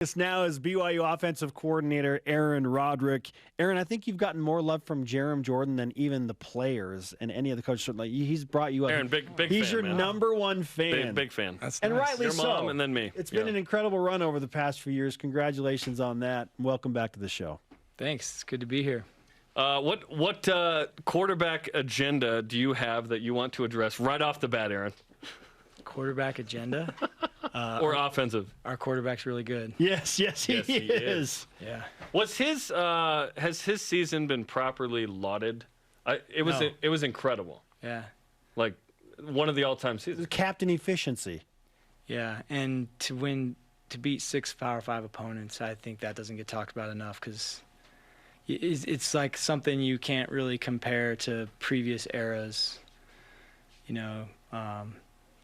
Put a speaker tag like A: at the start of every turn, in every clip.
A: This now is BYU offensive coordinator Aaron Roderick. Aaron, I think you've gotten more love from Jerem Jordan than even the players and any of the coaches. Like, he's brought you up.
B: Aaron, big
A: he's
B: fan,
A: your
B: man.
A: number one fan.
B: Big fan.
C: That's
A: and
C: nice.
A: rightly
B: Your
A: so.
B: mom and then me.
A: It's been an incredible run over the past few years. Congratulations on that. Welcome back to the show.
C: Thanks. It's good to be here.
B: What quarterback agenda do you have that you want to address right off the bat, Aaron?
C: Quarterback agenda?
B: Or offensive?
C: Our quarterback's really good.
A: Yes, he is.
C: Yeah.
B: Was has his season been properly lauded? It was incredible.
C: Yeah.
B: Like one of the all-time seasons.
A: Captain efficiency.
C: Yeah, and to beat 6 Power 5 opponents, I think that doesn't get talked about enough because it's like something you can't really compare to previous eras. You know,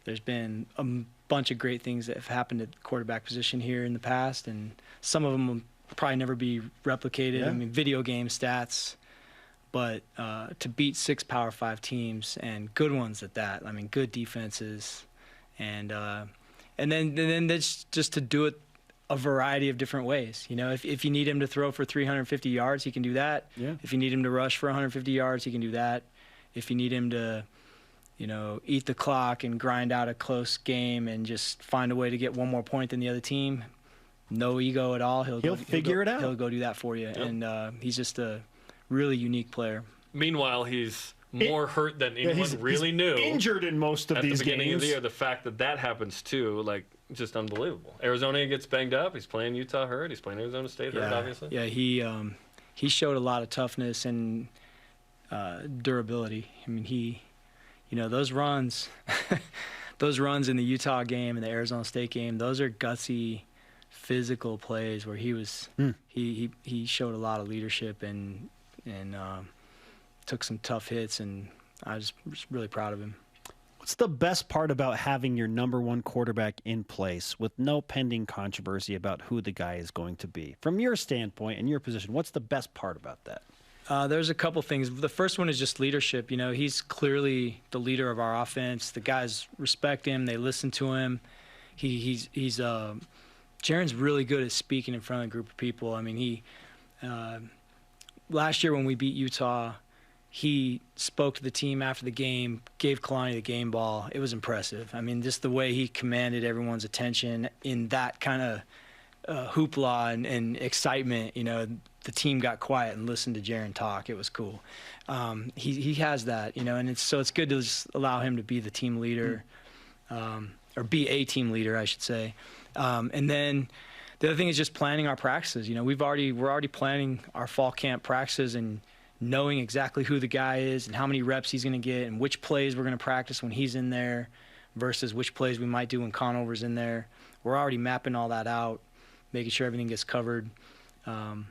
C: there's been a bunch of great things that have happened at the quarterback position here in the past, and some of them will probably never be replicated.
A: Yeah.
C: I mean, video game stats, but to beat 6 Power 5 teams and good ones at that. I mean, good defenses, and then that's just to do it a variety of different ways. You know, if you need him to throw for 350 yards, he can do that.
A: Yeah.
C: If you need him to rush for 150 yards, he can do that. If you need him to, you know, eat the clock and grind out a close game and just find a way to get one more point than the other team, no ego at all. He'll
A: figure it out.
C: He'll go do that for you.
B: Yep.
C: And he's just a really unique player.
B: Meanwhile, he's more hurt than anyone
A: he's
B: knew.
A: Injured in most of
B: at
A: these
B: the beginning
A: games.
B: of the year. The fact that happens too, like, just unbelievable. Arizona gets banged up. He's playing Utah hurt. He's playing Arizona State hurt, obviously.
C: Yeah, he showed a lot of toughness and durability. I mean, those runs, those runs in the Utah game and the Arizona State game, those are gutsy, physical plays where he was he showed a lot of leadership and took some tough hits, and I was really proud of him.
A: What's the best part about having your number one quarterback in place with no pending controversy about who the guy is going to be? From your standpoint and your position, what's the best part about that?
C: There's a couple things. The first one is just leadership. You know, he's clearly the leader of our offense. The guys respect him. They listen to him. Jaren's really good at speaking in front of a group of people. I mean, last year when we beat Utah, he spoke to the team after the game, gave Kalani the game ball. It was impressive. I mean, just the way he commanded everyone's attention in that kind of hoopla and excitement. You know, the team got quiet and listened to Jaren talk. It was cool. He has that, you know, and it's good to just allow him to be the team leader, or be a team leader, I should say. And then the other thing is just planning our practices. You know, we're already planning our fall camp practices and knowing exactly who the guy is and how many reps he's going to get and which plays we're going to practice when he's in there versus which plays we might do when Conover's in there. We're already mapping all that out, making sure everything gets covered. You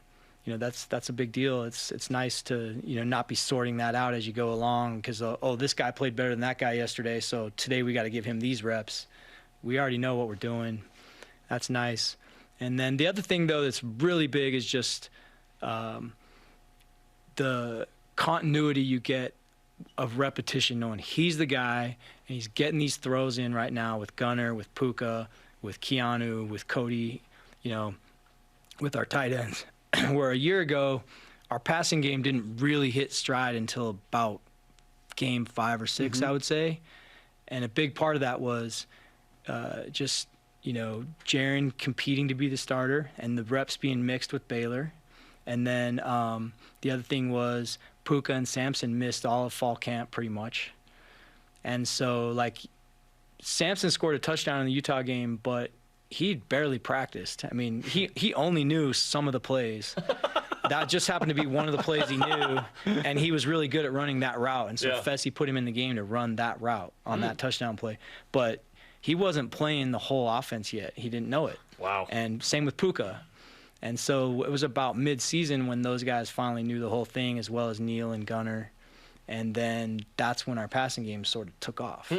C: know, that's a big deal. It's nice to, you know, not be sorting that out as you go along because, this guy played better than that guy yesterday, so today we got to give him these reps. We already know what we're doing. That's nice. And then the other thing, though, that's really big is just the continuity you get of repetition, knowing he's the guy and he's getting these throws in right now with Gunner, with Puka, with Keanu, with Cody, you know, with our tight ends. Where a year ago, our passing game didn't really hit stride until about game 5 or 6, I would say. And a big part of that was just, you know, Jaren competing to be the starter and the reps being mixed with Baylor. And then the other thing was Puka and Samson missed all of fall camp pretty much. And so, like, Samson scored a touchdown in the Utah game, but he barely practiced. I mean, he only knew some of the plays. That just happened to be one of the plays he knew, and he was really good at running that route. And so Fessy put him in the game to run that route on that touchdown play. But he wasn't playing the whole offense yet. He didn't know it.
B: Wow.
C: And same with Puka. And so it was about mid-season when those guys finally knew the whole thing, as well as Neil and Gunner. And then that's when our passing game sort of took off.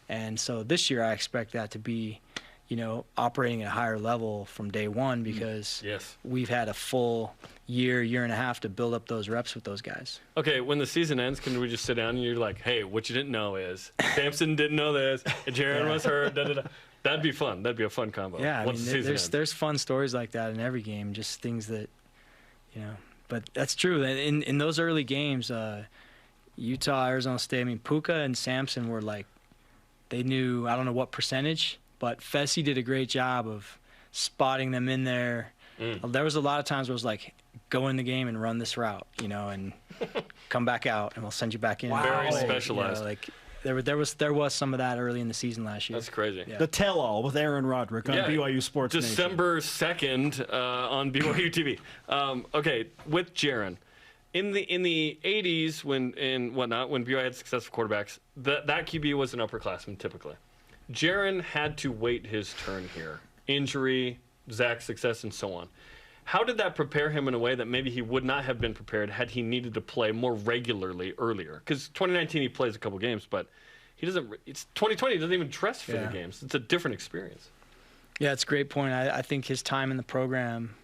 C: And so this year I expect that to be, you know, operating at a higher level from day one because we've had a full year and a half to build up those reps with those guys.
B: Okay, when the season ends, can we just sit down and you're like, hey, what you didn't know is Samson didn't know this, and Jaren was hurt, da-da-da. That'd be fun. That'd be a fun combo.
C: Yeah, I
B: Once
C: mean,
B: the season ends.
C: there's fun stories like that in every game, just things that, But that's true. In those early games, Utah, Arizona State, I mean, Puka and Sampson were like, they knew, I don't know what percentage, but Fessy did a great job of spotting them in there. There was a lot of times where it was like, go in the game and run this route, and come back out, and we'll send you back in.
B: Wow. Very specialized.
C: There was some of that early in the season last year.
B: That's crazy.
C: Yeah.
A: The tell-all with Aaron Roderick on BYU Sports Nation.
B: December 2nd on BYU TV. Okay, with Jaren. In the 80s when BYU had successful quarterbacks, that QB was an upperclassman typically. Jaren had to wait his turn here. Injury, Zach's success, and so on. How did that prepare him in a way that maybe he would not have been prepared had he needed to play more regularly earlier? Because 2019 he plays a couple games, but he doesn't. It's 2020. He doesn't even dress for the games. It's a different experience.
C: Yeah, it's a great point. I think his time in the program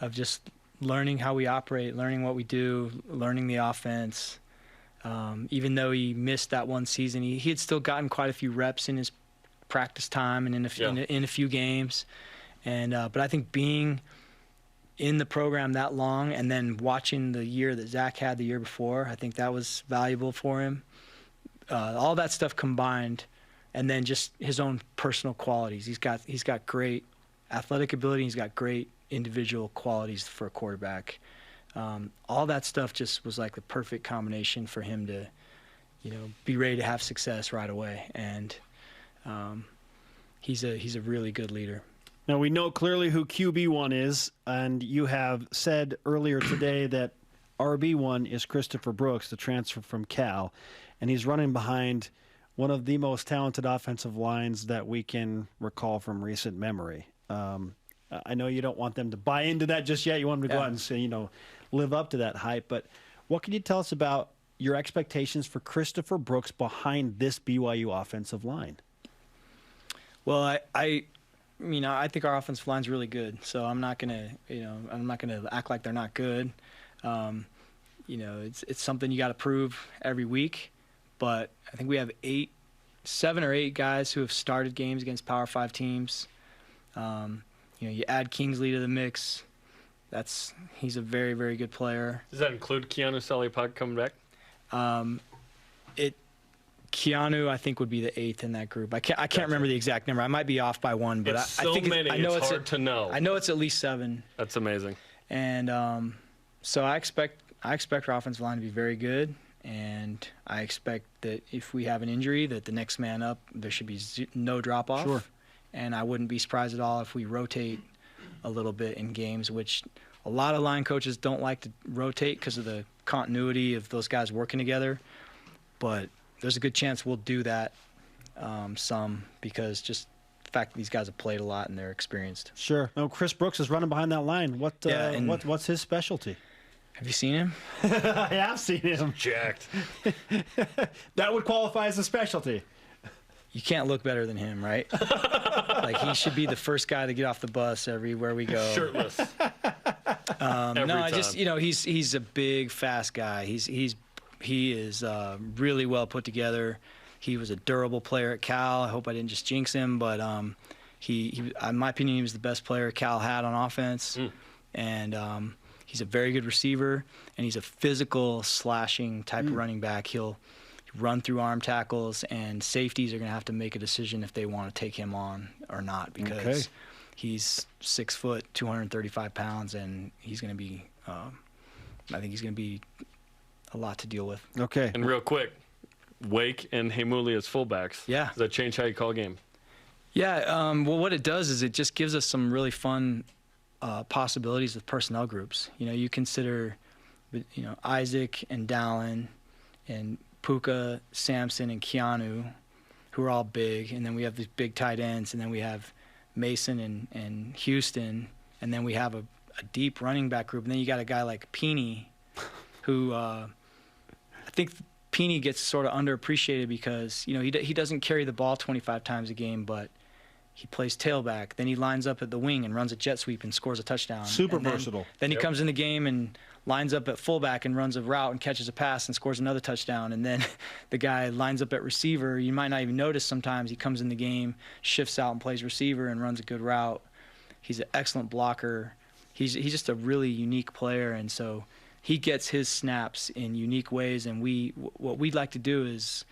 C: of just learning how we operate, learning what we do, learning the offense. Even though he missed that one season, he had still gotten quite a few reps in his practice time and in a few games. And but I think being in the program that long and then watching the year that Zach had the year before, I think that was valuable for him. All that stuff combined, and then just his own personal qualities. He's got great athletic ability. He's got great individual qualities for a quarterback. All that stuff just was like the perfect combination for him to, be ready to have success right away. And he's a really good leader.
A: Now, we know clearly who QB1 is, and you have said earlier today that RB1 is Christopher Brooks, the transfer from Cal, and he's running behind one of the most talented offensive lines that we can recall from recent memory. I know you don't want them to buy into that just yet. You want them to go out and say, live up to that hype. But what can you tell us about your expectations for Christopher Brooks behind this BYU offensive line?
C: Well, I think our offensive line's really good. So I'm not gonna act like they're not good. It's something you got to prove every week. But I think we have 7 or 8 guys who have started games against Power 5 teams. You add Kingsley to the mix. He's a very, very good player.
B: Does that include Keanu Salipag coming back?
C: Keanu, I think, would be the 8th in that group. I can't remember the exact number. I might be off by one, but
B: it's
C: I think
B: it's hard to know.
C: I know it's at least 7.
B: That's amazing.
C: And so I expect our offensive line to be very good, and I expect that if we have an injury, that the next man up, there should be no drop off.
A: Sure.
C: And I wouldn't be surprised at all if we rotate a little bit in games, which a lot of line coaches don't like to rotate because of the continuity of those guys working together. But there's a good chance we'll do that some because just the fact that these guys have played a lot and they're experienced.
A: Sure. No, Chris Brooks is running behind that line. What's his specialty?
C: Have you seen him?
A: I have seen him.
B: Jacked.
A: That would qualify as a specialty.
C: You can't look better than him, right? Like he should be the first guy to get off the bus everywhere we go.
B: Shirtless.
C: He's a big, fast guy. He is really well put together. He was a durable player at Cal. I hope I didn't just jinx him, but he in my opinion, he was the best player Cal had on offense. And he's a very good receiver, and he's a physical, slashing type of running back. He'll run through arm tackles, and safeties are going to have to make a decision if they want to take him on or not because he's 6 foot, 235 pounds, and he's going to be I think he's going to be a lot to deal with.
A: Okay.
B: And real quick, Wake and Heimuli as fullbacks.
C: Yeah.
B: Does that change how you call a game?
C: Yeah. Well, what it does is it just gives us some really fun possibilities with personnel groups. You consider, Isaac and Dallin and Puka, Sampson, and Keanu, who are all big, and then we have these big tight ends, and then we have Mason and Houston, and then we have a deep running back group, and then you got a guy like Peeney, who I think Peeney gets sort of underappreciated because he doesn't carry the ball 25 times a game, but He plays tailback. Then he lines up at the wing and runs a jet sweep and scores a touchdown.
A: Super
C: And then-
A: versatile.
C: Then he comes in the game and lines up at fullback and runs a route and catches a pass and scores another touchdown. And then the guy lines up at receiver. You might not even notice sometimes. He comes in the game, shifts out and plays receiver and runs a good route. He's an excellent blocker. He's just a really unique player. And so he gets his snaps in unique ways. And what we'd like to do is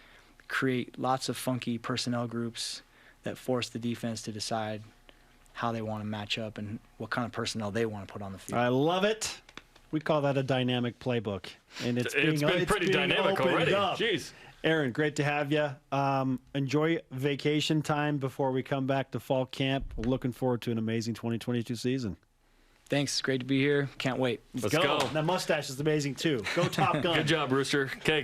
C: create lots of funky personnel groups that force the defense to decide how they want to match up and what kind of personnel they want to put on the field.
A: I love it. We call that a dynamic playbook, and it's
B: been pretty dynamic already.
A: Up.
B: Jeez.
A: Aaron, great to have you. Enjoy vacation time before we come back to fall camp. We're looking forward to an amazing 2022 season.
C: Thanks. It's great to be here. Can't wait.
B: Let's go.
A: That mustache is amazing, too. Go Top Gun.
B: Good job, Rooster. Okay.